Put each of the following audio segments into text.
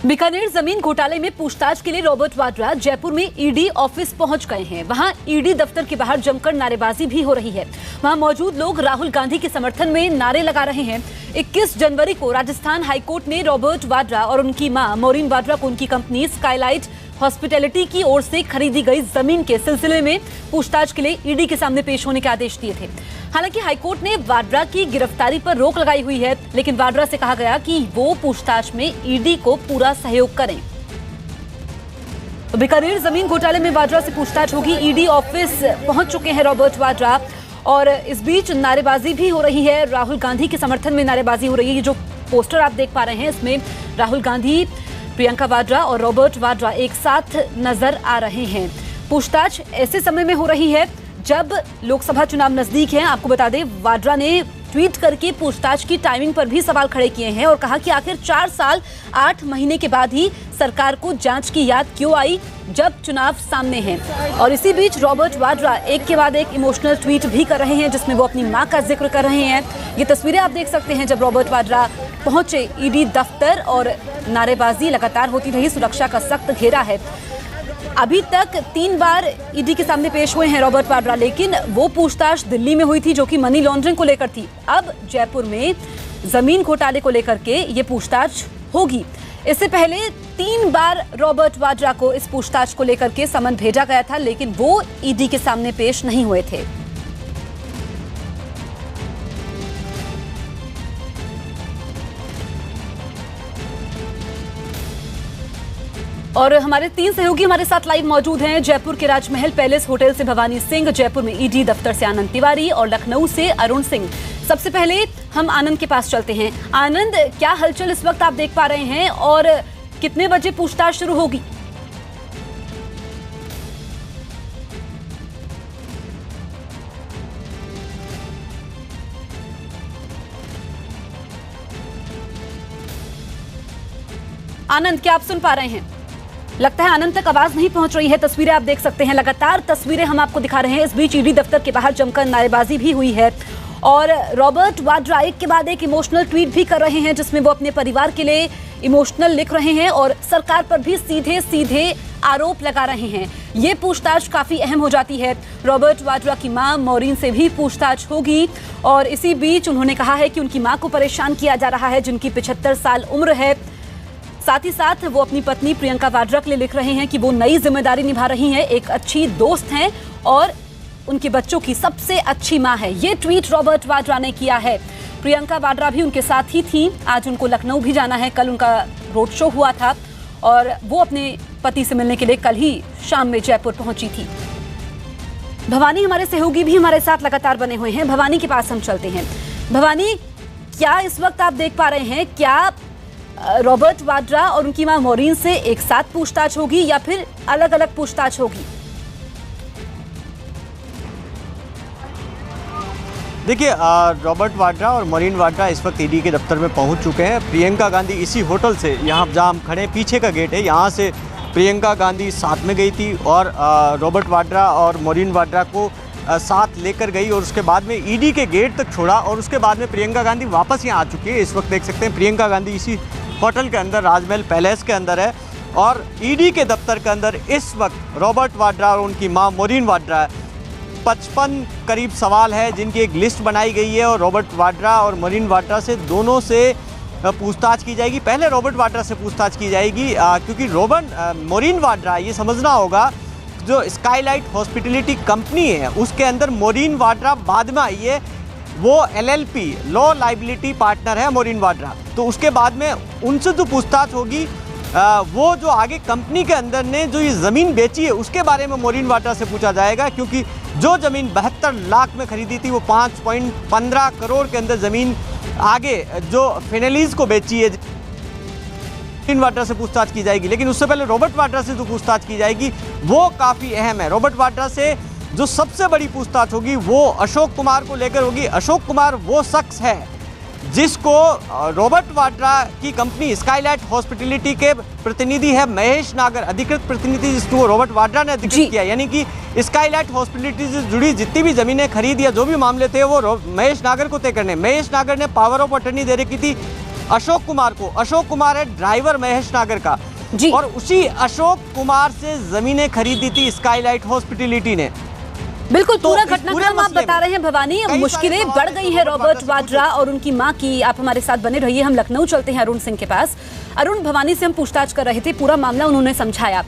बीकानेर जमीन घोटाले में पूछताछ के लिए रॉबर्ट वाड्रा जयपुर में ईडी ऑफिस पहुंच गए हैं। वहां ईडी दफ्तर के बाहर जमकर नारेबाजी भी हो रही है। वहां मौजूद लोग राहुल गांधी के समर्थन में नारे लगा रहे हैं। 21 जनवरी को राजस्थान हाईकोर्ट ने रॉबर्ट वाड्रा और उनकी मां मॉरीन वाड्रा को उनकी कंपनी स्काईलाइट हॉस्पिटैलिटी की ओर से खरीदी गई जमीन के सिलसिले में पूछताछ के लिए ईडी के सामने पेश होने के आदेश दिए थे। हालांकि हाईकोर्ट ने वाड्रा की गिरफ्तारी पर रोक लगाई हुई है, लेकिन वाड्रा से कहा गया कि वो पूछताछ में ईडी को पूरा सहयोग करें। बीकानेर जमीन घोटाले में वाड्रा से पूछताछ होगी। ईडी ऑफिस पहुंच चुके हैं रॉबर्ट वाड्रा और इस बीच नारेबाजी भी हो रही है। राहुल गांधी के समर्थन में नारेबाजी हो रही है। ये जो पोस्टर आप देख पा रहे हैं, इसमें राहुल गांधी, प्रियंका वाड्रा और रॉबर्ट वाड्रा एक साथ नजर आ रहे हैं। पूछताछ ऐसे समय में हो रही है जब लोकसभा चुनाव नजदीक हैं। आपको बता दें, वाड्रा ने ट्वीट करके पूछताछ की टाइमिंग पर भी सवाल खड़े किए हैं और कहा कि आखिर 4 साल 8 महीने के बाद ही सरकार को जांच की याद क्यों आई जब चुनाव सामने हैं। और इसी बीच रॉबर्ट वाड्रा एक के बाद एक इमोशनल ट्वीट भी कर रहे हैं, जिसमें वो अपनी मां का जिक्र कर रहे हैं। ये तस्वीरें आप देख सकते हैं जब रॉबर्ट वाड्रा पहुंचे ईडी दफ्तर और नारेबाजी लगातार होती रही। सुरक्षा का सख्त घेरा है। अभी तक 3 बार ईडी के सामने पेश हुए हैं रॉबर्ट वाड्रा, लेकिन वो पूछताछ दिल्ली में हुई थी जो कि मनी लॉन्ड्रिंग को लेकर थी। अब जयपुर में जमीन घोटाले को लेकर के ये पूछताछ होगी। इससे पहले 3 बार रॉबर्ट वाड्रा को इस पूछताछ को लेकर के समन भेजा गया था, लेकिन वो ईडी के सामने पेश नहीं हुए थे। और हमारे 3 सहयोगी हमारे साथ लाइव मौजूद हैं। जयपुर के राजमहल पैलेस होटल से भवानी सिंह, जयपुर में ईडी दफ्तर से आनंद तिवारी और लखनऊ से अरुण सिंह। सबसे पहले हम आनंद के पास चलते हैं। आनंद, क्या हलचल इस वक्त आप देख पा रहे हैं और कितने बजे पूछताछ शुरू होगी? आनंद, क्या आप सुन पा रहे हैं? लगता है आनंद तक आवाज नहीं पहुंच रही है। तस्वीरें आप देख सकते हैं, लगातार तस्वीरें हम आपको दिखा रहे हैं। इस बीच ईडी दफ्तर के बाहर जमकर नारेबाजी भी हुई है और रॉबर्ट वाड्रा एक के बाद एक इमोशनल ट्वीट भी कर रहे हैं, जिसमें वो अपने परिवार के लिए इमोशनल लिख रहे हैं और सरकार पर भी सीधे सीधे आरोप लगा रहे हैं। ये पूछताछ काफी अहम हो जाती है। रॉबर्ट वाड्रा की मां मॉरीन से भी पूछताछ होगी और इसी बीच उन्होंने कहा है कि उनकी मां को परेशान किया जा रहा है, जिनकी 75 साल उम्र है। साथ ही साथ वो अपनी पत्नी प्रियंका वाड्रा के लिए लिख रहे हैं कि वो नई जिम्मेदारी निभा रही हैं, एक अच्छी दोस्त हैं और उनके बच्चों की सबसे अच्छी मां है। ये ट्वीट रॉबर्ट वाड्रा ने किया है। प्रियंका वाड्रा भी उनके साथ ही थी। आज उनको लखनऊ भी जाना है। कल उनका रोड शो हुआ था और वो अपने पति से मिलने के लिए कल ही शाम में जयपुर पहुंची थी। भवानी, हमारे सहयोगी भी हमारे साथ लगातार बने हुए हैं। भवानी के पास हम चलते हैं। भवानी, क्या इस वक्त आप देख पा रहे हैं, क्या रॉबर्ट वाड्रा और उनकी मां मॉरीन से एक साथ पूछताछ होगी या फिर अलग अलग पूछताछ होगी? देखिए, रॉबर्ट वाड्रा और मॉरीन वाड्रा इस वक्त ईडी के दफ्तर में पहुंच चुके हैं। प्रियंका गांधी इसी होटल से, यहाँ जहाँ हम खड़े हैं, पीछे का गेट है, यहाँ से प्रियंका गांधी साथ में गई थी और रॉबर्ट वाड्रा और मॉरीन वाड्रा को साथ लेकर गई और उसके बाद में ईडी के गेट तक छोड़ा और उसके बाद में प्रियंका गांधी वापस यहाँ आ चुकी है। इस वक्त देख सकते हैं प्रियंका गांधी इसी होटल के अंदर, राजमहल पैलेस के अंदर है और ईडी के दफ्तर के अंदर इस वक्त रॉबर्ट वाड्रा और उनकी मां मॉरीन वाड्रा है। 55 करीब सवाल है जिनकी एक लिस्ट बनाई गई है और रॉबर्ट वाड्रा और मॉरीन वाड्रा से दोनों से पूछताछ की जाएगी। पहले रॉबर्ट वाड्रा से पूछताछ की जाएगी क्योंकि मॉरीन वाड्रा, ये समझना होगा, जो स्काईलाइट हॉस्पिटैलिटी कंपनी है उसके अंदर मॉरीन वाड्रा बाद में आई है। वो LLP लॉ लाइबिलिटी पार्टनर है मॉरीन वाड्रा। तो उसके बाद में उनसे जो पूछताछ होगी वो जो आगे कंपनी के अंदर ने जो ये ज़मीन बेची है उसके बारे में मॉरीन वाड्रा से पूछा जाएगा, क्योंकि जो ज़मीन 72 लाख में खरीदी थी वो 5.15 करोड़ के अंदर ज़मीन आगे जो फिनेलीज को बेची है, मॉरीन वाड्रा से पूछताछ की जाएगी। लेकिन उससे पहले रॉबर्ट वाड्रा से जो पूछताछ की जाएगी वो काफ़ी अहम है। रॉबर्ट वाड्रा से जो सबसे बड़ी पूछताछ होगी वो अशोक कुमार को लेकर होगी। अशोक कुमार वो शख्स है जिसको रॉबर्ट वाड्रा की कंपनी स्काईलाइट हॉस्पिटैलिटी के प्रतिनिधि है महेश नागर, अधिकृत प्रतिनिधि जिसको रॉबर्ट वाड्रा ने अधिकृत किया, यानी कि स्काईलाइट हॉस्पिटैलिटी से जुड़ी जितनी भी जमीनें खरीद या जो भी मामले थे वो महेश नागर को तय करने। महेश नागर ने पावर ऑफ अटर्नी दे रखी थी अशोक कुमार को। अशोक कुमार है ड्राइवर महेश नागर का जी। और उसी अशोक कुमार से जमीनें खरीदी थी स्काईलाइट हॉस्पिटैलिटी ने। बिल्कुल तो पूरा इस घटनाक्रम पूरे आप मसले बता रहे हैं भवानी। कई मुश्किलें सारे बढ़ सवाल गई है रॉबर्ट वाड्रा और उनकी मां की। आप हमारे साथ बने रहिए, हम लखनऊ चलते हैं अरुण सिंह के पास। अरुण, भवानी से हम पूछताछ कर रहे थे, पूरा मामला उन्होंने समझाया,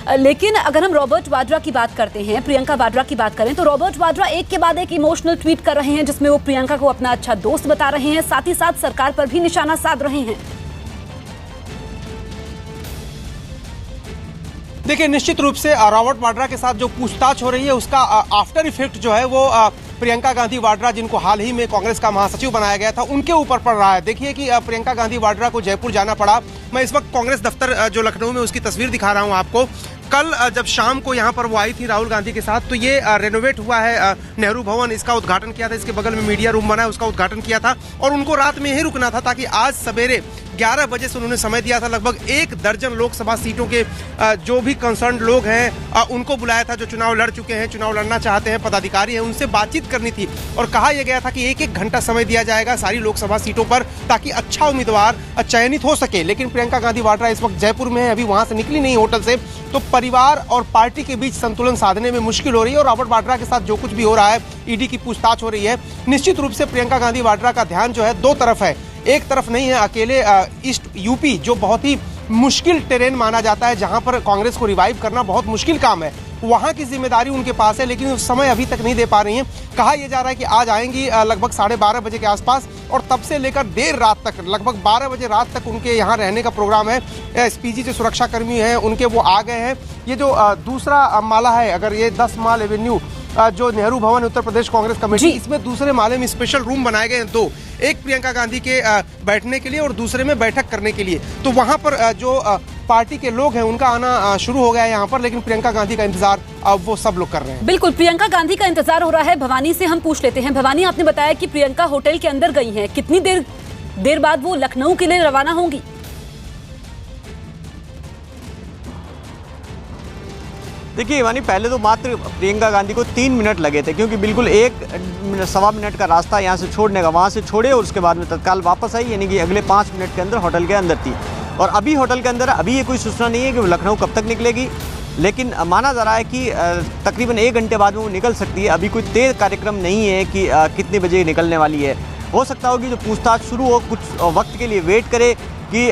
लेकिन अगर हम रॉबर्ट वाड्रा की बात करते हैं, प्रियंका वाड्रा की बात करें, तो रॉबर्ट वाड्रा एक के बाद एक इमोशनल ट्वीट कर रहे हैं जिसमें वो प्रियंका को अपना अच्छा दोस्त बता रहे हैं, साथ ही साथ सरकार पर भी निशाना साध रहे हैं। देखिए, निश्चित रूप से रॉबर्ट वाड्रा के साथ जो पूछताछ हो रही है उसका आफ्टर इफेक्ट जो है वो प्रियंका गांधी वाड्रा, जिनको हाल ही में कांग्रेस का महासचिव बनाया गया था, उनके ऊपर पड़ रहा है। देखिए कि प्रियंका गांधी वाड्रा को जयपुर जाना पड़ा। मैं इस वक्त कांग्रेस दफ्तर जो लखनऊ में उसकी तस्वीर दिखा रहा हूं आपको। कल जब शाम को यहाँ पर वो आई थी राहुल गांधी के साथ, तो ये रेनोवेट हुआ है नेहरू भवन, इसका उद्घाटन किया था। इसके बगल में मीडिया रूम बना है, उसका उद्घाटन किया था और उनको रात में यही रुकना था ताकि आज सवेरे 11 बजे से उन्होंने समय दिया था। लगभग 1 दर्जन लोकसभा सीटों के जो भी कंसर्न लोग हैं उनको बुलाया था, जो चुनाव लड़ चुके हैं, चुनाव लड़ना चाहते हैं, पदाधिकारी हैं, उनसे बातचीत करनी थी। और कहा यह गया था कि 1-1 घंटा समय दिया जाएगा सारी लोकसभा सीटों पर ताकि अच्छा उम्मीदवार चयनित हो सके। लेकिन प्रियंका गांधी वाड्रा इस वक्त जयपुर में है, अभी वहां से निकली नहीं होटल से, तो परिवार और पार्टी के बीच संतुलन साधने में मुश्किल हो रही है। और रॉबर्ट वाड्रा के साथ जो कुछ भी हो रहा है, ईडी की पूछताछ हो रही है, निश्चित रूप से प्रियंका गांधी वाड्रा का ध्यान जो है दो तरफ है। एक तरफ नहीं है अकेले ईस्ट यूपी, जो बहुत ही मुश्किल टेरेन माना जाता है, जहां पर कांग्रेस को रिवाइव करना बहुत मुश्किल काम है, वहां की जिम्मेदारी उनके पास है, लेकिन समय अभी तक नहीं दे पा रही हैं। कहा यह जा रहा है कि आज आएंगी लगभग 12:30 बजे के आसपास और तब से लेकर देर रात तक, लगभग 12 बजे रात तक उनके यहाँ रहने का प्रोग्राम है। एसपीजी जो सुरक्षा कर्मी हैं उनके वो आ गए हैं। ये जो दूसरा माला है, अगर ये 10 माल एवेन्यू जो नेहरू भवन उत्तर प्रदेश कांग्रेस कमेटी, इसमें दूसरे माले में स्पेशल रूम बनाए गए हैं 2, एक प्रियंका गांधी के बैठने के लिए और दूसरे में बैठक करने के लिए। तो वहां पर जो पार्टी के लोग हैं उनका आना शुरू हो गया है यहाँ पर, लेकिन प्रियंका गांधी का इंतजार वो सब लोग कर रहे हैं। बिल्कुल, प्रियंका गांधी का इंतजार हो रहा है। भवानी से हम पूछ लेते हैं। भवानी, आपने बताया कि प्रियंका होटल के अंदर गई हैं, कितनी देर बाद वो लखनऊ के लिए रवाना होंगी? देखिए वानी, पहले तो मात्र प्रियंका गांधी को 3 मिनट लगे थे, क्योंकि बिल्कुल 1-1.25 मिनट का रास्ता यहाँ से छोड़ने का, वहाँ से छोड़े और उसके बाद में तत्काल वापस आई, यानी कि अगले 5 मिनट के अंदर होटल के अंदर थी। और अभी होटल के अंदर, अभी ये कोई सूचना नहीं है कि वो लखनऊ कब तक निकलेगी, लेकिन माना जा रहा है कि तकरीबन 1 घंटे बाद में वो निकल सकती है। अभी कोई तय कार्यक्रम नहीं है कि कितने बजे निकलने वाली है। हो सकता हो कि जो पूछताछ शुरू हो, कुछ वक्त के लिए वेट करे कि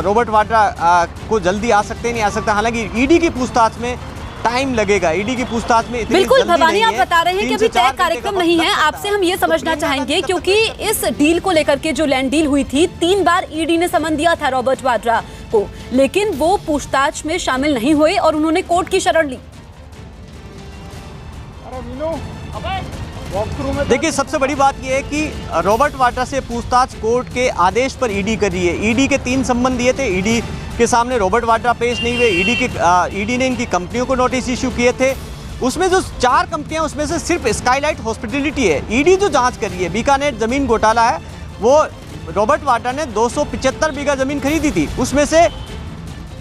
रॉबर्ट वाड्रा को जल्दी आ सकते नहीं आ सकता। हालांकि ईडी की पूछताछ में टाइम लगेगा, ईडी की पूछताछ में इतनी बिल्कुल जल्दी भवानी, नहीं आप है। बता रहे हैं कि अभी तय कार्यक्रम नहीं है। आपसे हम ये समझना चाहेंगे, क्योंकि इस डील को लेकर के जो लैंड डील हुई थी, 3 बार ईडी ने समन दिया था रॉबर्ट वाड्रा को, लेकिन वो पूछताछ में शामिल नहीं हुए और उन्होंने कोर्ट की शरण ली। देखिए, सबसे बड़ी बात यह है कि रॉबर्ट वाड्रा से पूछताछ कोर्ट के आदेश पर ईडी कर रही है। ईडी के 3 संबंध दिए थे, ईडी के सामने रॉबर्ट वाड्रा पेश नहीं हुए। ईडी ने इनकी कंपनियों को नोटिस इश्यू किए थे। उसमें जो 4 कंपनियां, उसमें से सिर्फ स्काईलाइट हॉस्पिटैलिटी है। ईडी जो जांच कर रही है, बीकानेर जमीन घोटाला है, वो रॉबर्ट वाड्रा ने 275 बीघा जमीन खरीदी थी। उसमें से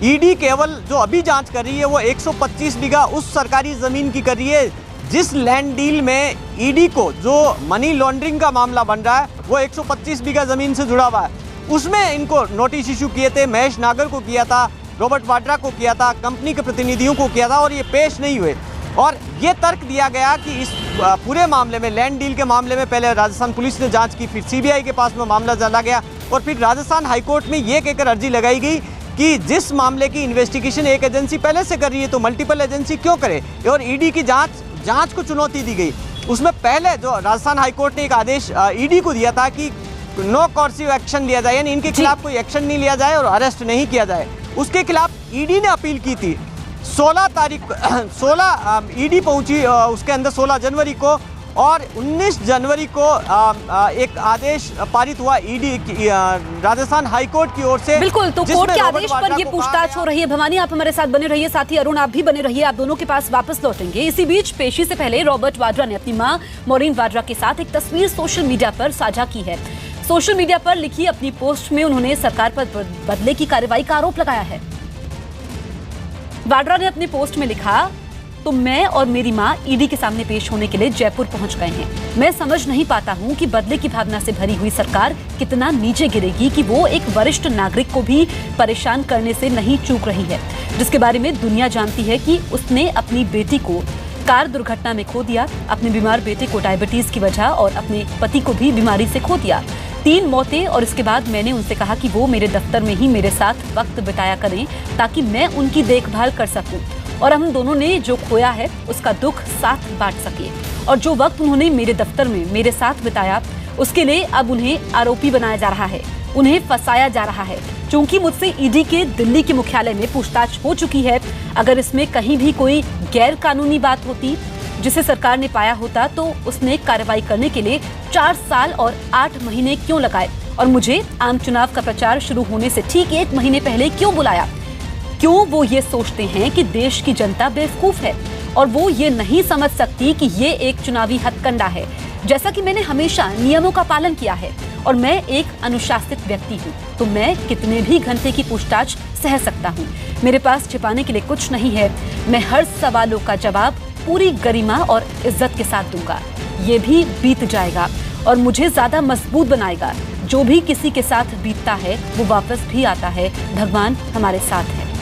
ईडी केवल जो अभी जांच कर रही है वो 125 बीघा उस सरकारी जमीन की कर रही है जिस लैंड डील में ईडी को जो मनी लॉन्ड्रिंग का मामला बन रहा है वो 125 बीघा जमीन से जुड़ा हुआ है। उसमें इनको नोटिस इशू किए थे, महेश नागर को किया था, रॉबर्ट वाड्रा को किया था, कंपनी के प्रतिनिधियों को किया था और ये पेश नहीं हुए। और ये तर्क दिया गया कि इस पूरे मामले में, लैंड डील के मामले में, पहले राजस्थान पुलिस ने जांच की, फिर सीबीआई के पास में मामला चला गया और फिर राजस्थान हाईकोर्ट में ये कहकर अर्जी लगाई गई कि जिस मामले की इन्वेस्टिगेशन एक एजेंसी पहले से कर रही है तो मल्टीपल एजेंसी क्यों करे, और ईडी की जांच को चुनौती दी गई। उसमें पहले जो राजस्थान हाईकोर्ट ने एक आदेश ईडी को दिया था कि नो कोर्सिव एक्शन लिया जाए, यानी इनके खिलाफ कोई एक्शन नहीं लिया जाए और अरेस्ट नहीं किया जाए। उसके खिलाफ ईडी ने अपील की थी। 16 ईडी पहुंची उसके अंदर 16 जनवरी को, और 19 जनवरी को एक आदेश पारित हुआ ईडी राजस्थान हाईकोर्ट की ओर से। बिल्कुल, तो कोर्ट के आदेश पर ये पूछताछ हो रही है। भवानी, आप हमारे साथ बने रहिए, साथ ही अरुण आप भी बने रहिए, आप दोनों के पास वापस लौटेंगे। इसी बीच पेशी से पहले रॉबर्ट वाड्रा ने अपनी मां मोरीन वाड्रा के साथ एक तस्वीर सोशल मीडिया पर साझा की है। सोशल मीडिया पर लिखी अपनी पोस्ट में उन्होंने सरकार पर बदले की कार्रवाई का आरोप लगाया है। वाड्रा ने अपनी पोस्ट में लिखा, तो मैं और मेरी माँ ईडी के सामने पेश होने के लिए जयपुर पहुंच गए हैं। मैं समझ नहीं पाता हूं कि बदले की भावना से भरी हुई सरकार कितना नीचे गिरेगी कि वो एक वरिष्ठ नागरिक को भी परेशान करने से नहीं चूक रही है, जिसके बारे में दुनिया जानती है कि उसने अपनी बेटी को कार दुर्घटना में खो दिया, अपने बीमार बेटे को डायबिटीज की वजह और अपने पति को भी बीमारी से खो दिया। 3 मौतें। और इसके बाद मैंने उनसे कहा कि वो मेरे दफ्तर में ही मेरे साथ वक्त बिताया करें ताकि मैं उनकी देखभाल कर सकूं और हम दोनों ने जो खोया है उसका दुख साथ बांट सके। और जो वक्त उन्होंने मेरे दफ्तर में मेरे साथ बिताया उसके लिए अब उन्हें आरोपी बनाया जा रहा है, उन्हें फंसाया जा रहा है। क्योंकि मुझसे ईडी के दिल्ली के मुख्यालय में पूछताछ हो चुकी है, अगर इसमें कहीं भी कोई गैर कानूनी बात होती जिसे सरकार ने पाया होता तो उसने कार्रवाई करने के लिए 4 साल और 8 महीने क्यों लगाए और मुझे आम चुनाव का प्रचार शुरू होने से ठीक 1 महीने पहले क्यों बुलाया। क्यों वो ये सोचते हैं कि देश की जनता बेवकूफ है और वो ये नहीं समझ सकती कि ये एक चुनावी हथकंडा है। जैसा कि मैंने हमेशा नियमों का पालन किया है और मैं एक अनुशासित व्यक्ति हूँ, तो मैं कितने भी घंटे की पूछताछ सह सकता हूँ। मेरे पास छिपाने के लिए कुछ नहीं है। मैं हर सवालों का जवाब पूरी गरिमा और इज्जत के साथ दूंगा। ये भी बीत जाएगा और मुझे ज्यादा मजबूत बनाएगा। जो भी किसी के साथ बीतता है वो वापस भी आता है। भगवान हमारे साथ है।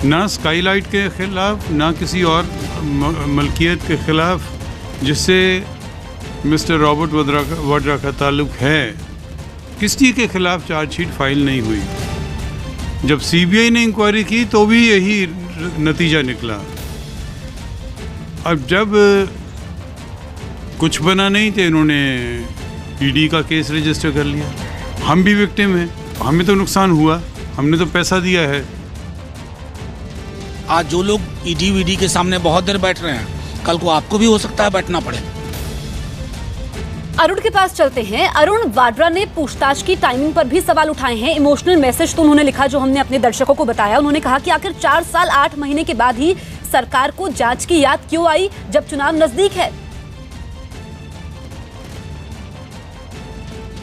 ना स्काईलाइट के खिलाफ ना किसी और मलकियत के खिलाफ जिससे मिस्टर रॉबर्ट वाड्रा का ताल्लुक है, किसी के खिलाफ चार्जशीट फाइल नहीं हुई। जब सीबीआई ने इंक्वायरी की तो भी यही नतीजा निकला। अब जब कुछ बना नहीं तो इन्होंने ईडी का केस रजिस्टर कर लिया। हम भी विक्टिम हैं, हमें तो नुकसान हुआ, हमने तो पैसा दिया है। आज जो लोग ईडी के सामने बहुत देर बैठ रहे हैं, कल को आपको भी हो सकता है बैठना पड़े। अरुण के पास चलते हैं। अरुण, वाड्रा ने पूछताछ की टाइमिंग पर भी सवाल उठाए हैं। इमोशनल मैसेज तो उन्होंने लिखा जो हमने अपने दर्शकों को बताया। उन्होंने कहा कि आखिर 4 साल 8 महीने के बाद ही सरकार को जांच की याद क्यों आई जब चुनाव नजदीक है।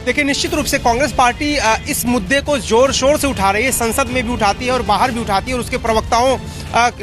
देखिए, निश्चित रूप से कांग्रेस पार्टी इस मुद्दे को जोर शोर से उठा रही है, संसद में भी उठाती है और बाहर भी उठाती है। और उसके प्रवक्ताओं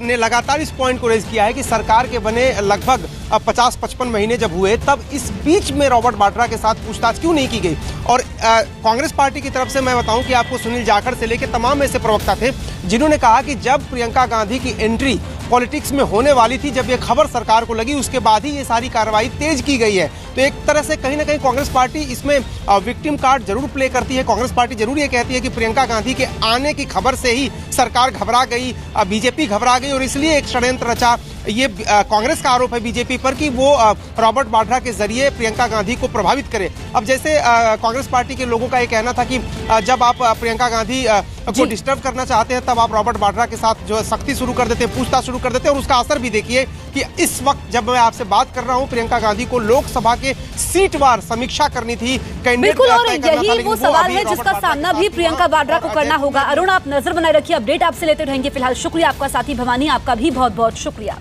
ने लगातार इस पॉइंट को रेज किया है कि सरकार के बने लगभग 50-55 महीने जब हुए तब इस बीच में रॉबर्ट वाड्रा के साथ पूछताछ क्यों नहीं की गई। और कांग्रेस पार्टी की तरफ से मैं बताऊं कि आपको सुनील जाखड़ से लेकर तमाम ऐसे प्रवक्ता थे जिन्होंने कहा कि जब प्रियंका गांधी की एंट्री पॉलिटिक्स में होने वाली थी, जब ये खबर सरकार को लगी, उसके बाद ही ये सारी कार्रवाई तेज की गई है। तो एक तरह से कहीं ना कहीं कांग्रेस पार्टी इसमें विक्टिम कार्ड जरूर प्ले करती है। कांग्रेस पार्टी जरूर ये कहती है कि प्रियंका गांधी के आने की खबर से ही सरकार घबरा गई, बीजेपी घबरा गई और इसलिए एक षड्यंत्र रचा। ये कांग्रेस का आरोप है बीजेपी पर कि वो रॉबर्ट वाड्रा के जरिए प्रियंका गांधी को प्रभावित करे। अब जैसे कांग्रेस पार्टी के लोगों का ये कहना था कि जब आप प्रियंका गांधी को डिस्टर्ब करना चाहते हैं तब आप रॉबर्ट वाड्रा के साथ जो सख्ती शुरू कर देते हैं, पूछताछ शुरू कर देते हैं। और उसका असर भी देखिए कि इस वक्त जब मैं आपसे बात कर रहा हूं, प्रियंका गांधी को लोकसभा के सीटवार समीक्षा करनी थी, बिल्कुल, और यही वो सवाल है जिसका सामना भी प्रियंका वाड्रा को करना होगा। अरुण, आप नजर बनाए रखिए, अपडेट आपसे लेते रहेंगे। फिलहाल शुक्रिया आपका। साथी भवानी, आपका भी बहुत बहुत शुक्रिया।